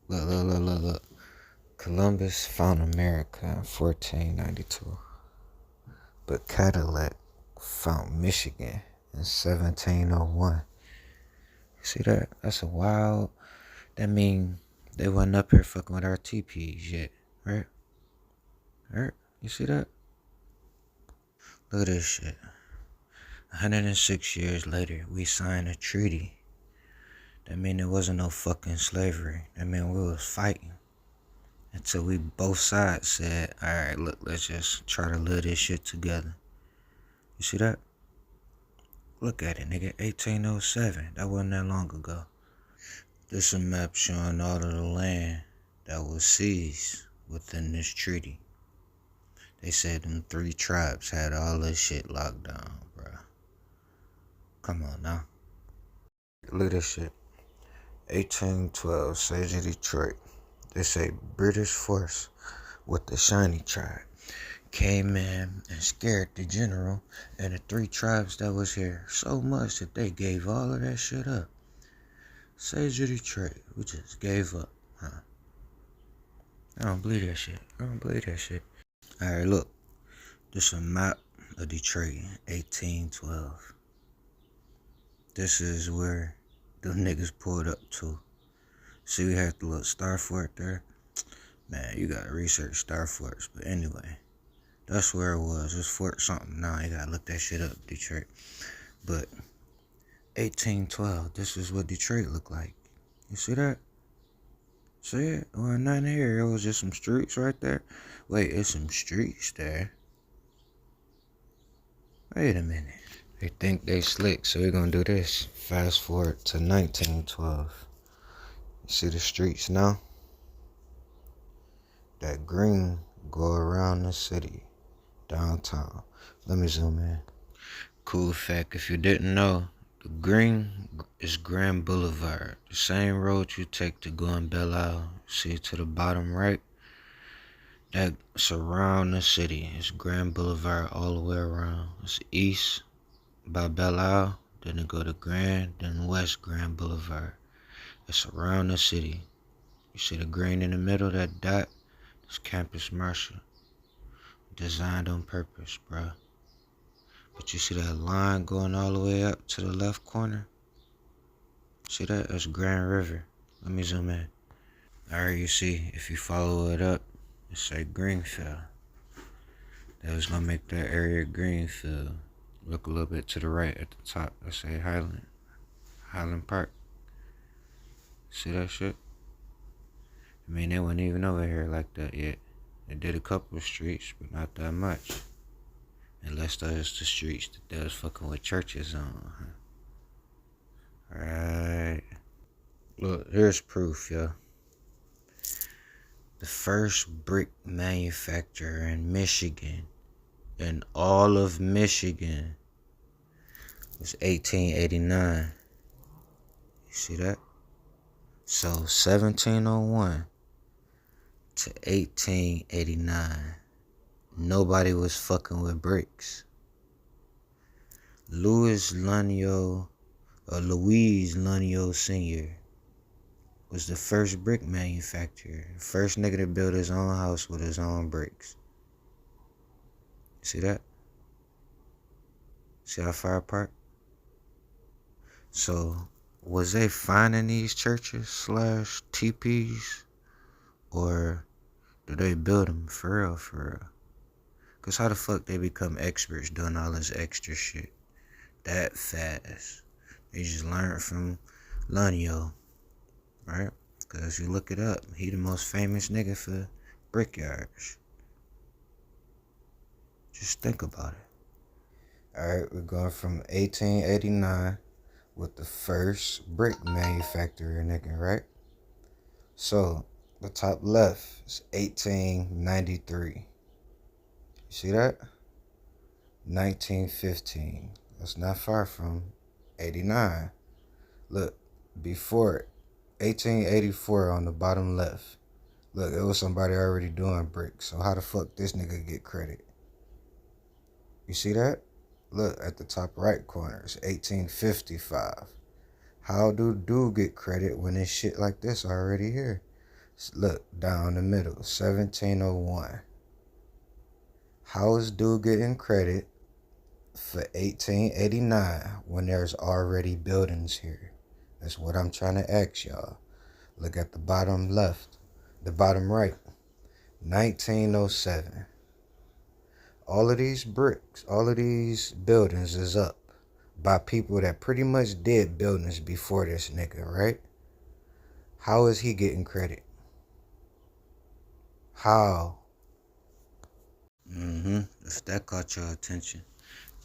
Look. Columbus found America in 1492, but Cadillac found Michigan in 1701. See that? That's a wild. That mean they wasn't up here fucking with our TPs yet, right? Right? You see that? Look at this shit. 106 years later, we signed a treaty. That mean there wasn't no fucking slavery. That mean we was fighting. Until we both sides said, alright, look, let's just try to live this shit together. You see that? Look at it, nigga. 1807. That wasn't that long ago. This a map showing all of the land that was seized within this treaty. They said them 3 tribes had all this shit locked down, bruh. Come on now. Look at this shit. 1812, Siege of Detroit. They say British force with the Shawnee tribe came in and scared the general and the 3 tribes that was here so much that they gave all of that shit up. Siege of Detroit, we just gave up, huh? I don't believe that shit. Alright, look. This a map of Detroit, 1812. This is where the niggas pulled up to. See, we had the little Star Fort there. Man, you gotta research Star Forts. But anyway, that's where it was. It was Fort something. Nah, you gotta look that shit up, Detroit. But 1812, this is what Detroit looked like. You see that? See it? Well, nothing here. It was just some streets right there. Wait, it's some streets there. Wait a minute. They think they slick, so we're gonna do this. Fast forward to 1912. You see the streets now? That green go around the city, downtown. Let me zoom in. Cool fact, if you didn't know, the green is Grand Boulevard. The same road you take to go in Belle Isle. See to the bottom right? That surround the city. It's Grand Boulevard all the way around. It's east by Belle Isle, then it go to Grand, then west Grand Boulevard. It's around the city. You see the green in the middle, that dot? It's Campus Marshall. Designed on purpose, bruh. But you see that line going all the way up to the left corner? See that? That's Grand River. Let me zoom in. Alright, you see, if you follow it up, it say Greenfield. That was gonna make that area Greenfield. Look a little bit to the right at the top. That say Highland Park. See that shit? I mean, they weren't even over here like that yet. They did a couple of streets, but not that much. Unless those the streets that they was fucking with churches on. Alright. Look, here's proof, yo. The first brick manufacturer in Michigan, in all of Michigan, was 1889. You see that? So 1701 to 1889, nobody was fucking with bricks. Louis Lunyo Sr. was the first brick manufacturer. First nigga to build his own house with his own bricks. See that? See how far apart? So, was they finding these churches / teepees? Or did they build them for real? Cause how the fuck they become experts doing all this extra shit that fast? They just learned from Lunyo, right? Cause you look it up, he the most famous nigga for brickyards. Just think about it. Alright, we're going from 1889 with the first brick manufacturer nigga, right? So, the top left is 1893. You see that? 1915. That's not far from 89. Look, before it, 1884 on the bottom left. Look, it was somebody already doing bricks. So how the fuck this nigga get credit? You see that? Look, at the top right corner, it's 1855. How do dude get credit when it's shit like this already here? Look, down the middle, 1701. How is dude getting credit for 1889 when there's already buildings here? That's what I'm trying to ask y'all. Look at the bottom left, the bottom right, 1907. All of these bricks, all of these buildings is up by people that pretty much did buildings before this nigga, right? How is he getting credit? How? If that caught your attention,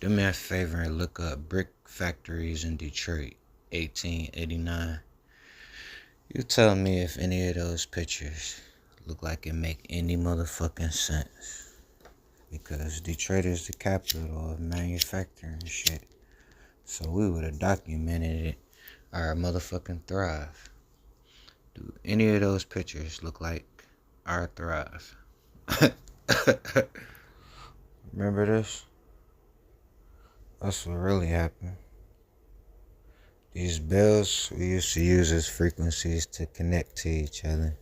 do me a favor and look up brick factories in Detroit, 1889. You tell me if any of those pictures look like it make any motherfucking sense. Because Detroit is the capital of manufacturing shit. So we would have documented it, our motherfucking Thrive. Do any of those pictures look like our Thrive? Remember this? That's what really happened. These bells we used to use as frequencies to connect to each other,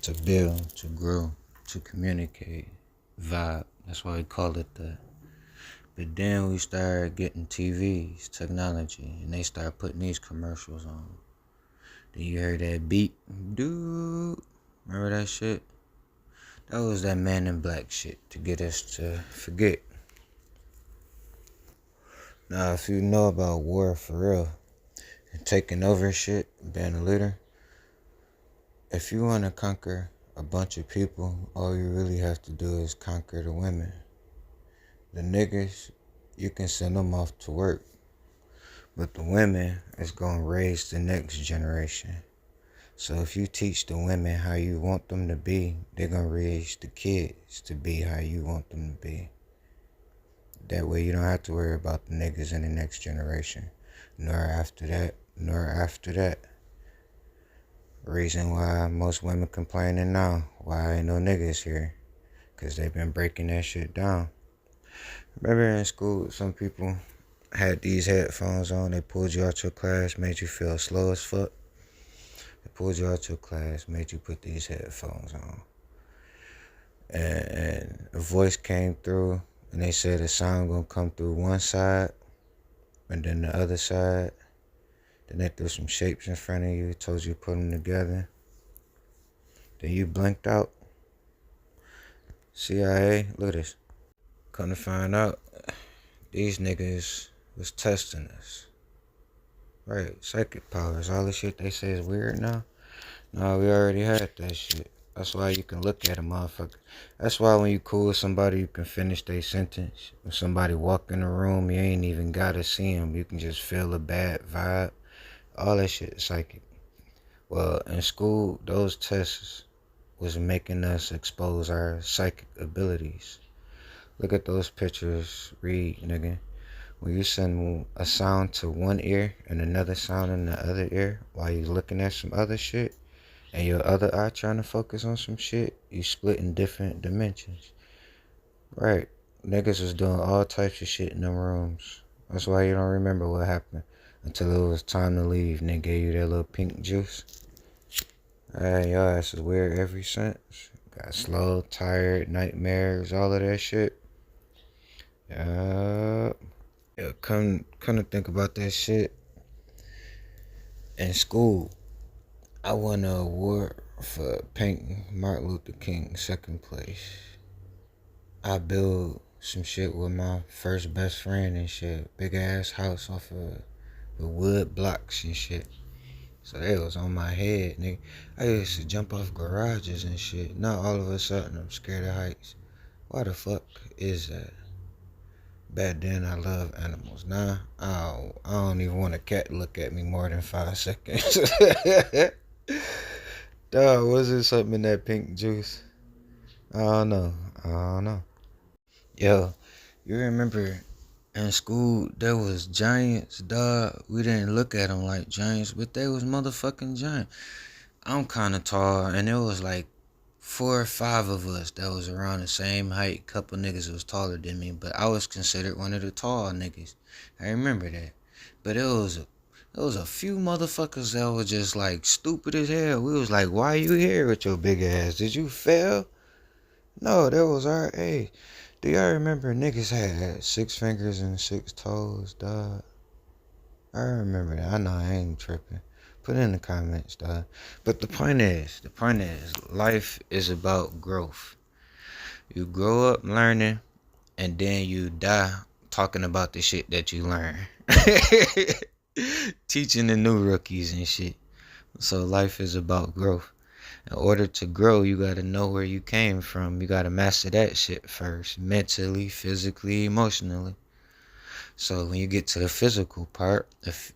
to build, to grow, to communicate, vibe. That's why we call it that. But then we started getting TVs, technology, and they started putting these commercials on. Then you heard that beat, dude. Remember that shit? That was that Man in Black shit to get us to forget. Now, if you know about war for real, and taking over shit, being a leader, if you want to conquer a bunch of people, all you really have to do is conquer the women. The niggas, you can send them off to work. But the women is going to raise the next generation. So if you teach the women how you want them to be, they're going to raise the kids to be how you want them to be. That way you don't have to worry about the niggas in the next generation. Nor after that, nor after that. Reason why most women complaining now, why ain't no niggas here? Because they've been breaking that shit down. Remember in school, some people had these headphones on, they pulled you out your class, made you feel slow as fuck. They pulled you out your class, made you put these headphones on. And a voice came through, and they said the sound gonna come through one side, and then the other side. Then they threw some shapes in front of you, told you to put them together. Then you blinked out. CIA, look at this. Come to find out, these niggas was testing us. Right, psychic powers, all the shit they say is weird now. No, we already had that shit. That's why you can look at a motherfucker. That's why when you cool with somebody, you can finish their sentence. When somebody walk in the room, you ain't even gotta see them. You can just feel a bad vibe. All that shit is psychic. Well, in school, those tests was making us expose our psychic abilities. Look at those pictures, read, nigga. When you send a sound to one ear and another sound in the other ear while you looking at some other shit, and your other eye trying to focus on some shit, you split in different dimensions. Right. Niggas was doing all types of shit in them rooms. That's why you don't remember what happened until it was time to leave and they gave you that little pink juice. Hey, your ass is weird ever since. Got slow, tired, nightmares, all of that shit. Yeah, come to think about that shit. In school, I won an award for painting Martin Luther King, second place. I built some shit with my first best friend and shit. Big ass house off of the wood blocks and shit. So that was on my head, nigga. I used to jump off garages and shit. Now all of a sudden I'm scared of heights. Why the fuck is that? Back then I loved animals. Now I don't even want a cat to look at me more than 5 seconds. Dog, was it something in that pink juice? I don't know. Yo, you remember in school there was giants, dog. We didn't look at them like giants, but they was motherfucking giants. I'm kind of tall, and it was like 4 or 5 of us that was around the same height. Couple niggas was taller than me, but I was considered one of the tall niggas. I remember that. But it was There was a few motherfuckers that were just like stupid as hell. We was like, why you here with your big ass? Did you fail? No, that was our age. Do y'all remember niggas had 6 fingers and 6 toes, dog? I remember that. I know I ain't tripping. Put it in the comments, dog. But the point is, life is about growth. You grow up learning, and then you die talking about the shit that you learn. Teaching the new rookies and shit. So life is about growth. In order to grow, you gotta know where you came from. You gotta master that shit first. Mentally, physically, emotionally. So when you get to the physical part, if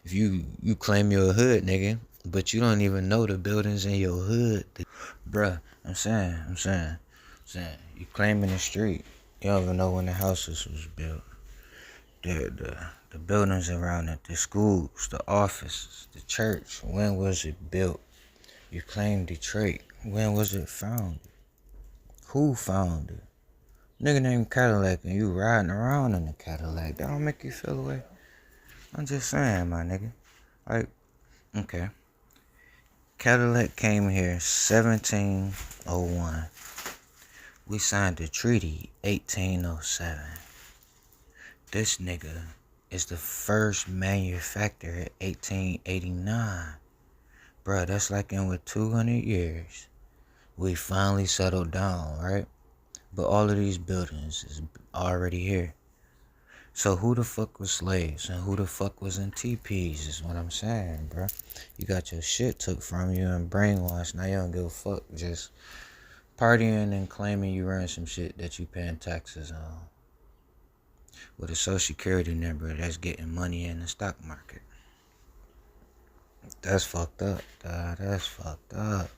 you claim you're a hood nigga, but you don't even know the buildings in your hood, bruh, I'm saying, you claiming the street. You don't even know when the houses was built. The buildings around it, the schools, the offices, the church, when was it built? You claim Detroit, when was it founded? Who found it? Nigga named Cadillac and you riding around in the Cadillac. That don't make you feel away. I'm just saying, my nigga. Like, okay. Cadillac came here 1701. We signed the treaty 1807. This nigga is the first manufacturer at 1889. Bruh, that's like in with 200 years. We finally settled down, right? But all of these buildings is already here. So who the fuck was slaves and who the fuck was in TPs is what I'm saying, bro. You got your shit took from you and brainwashed. Now you don't give a fuck. Just partying and claiming you ran some shit that you paying taxes on. With a social security number that's getting money in the stock market. That's fucked up, dog. That's fucked up.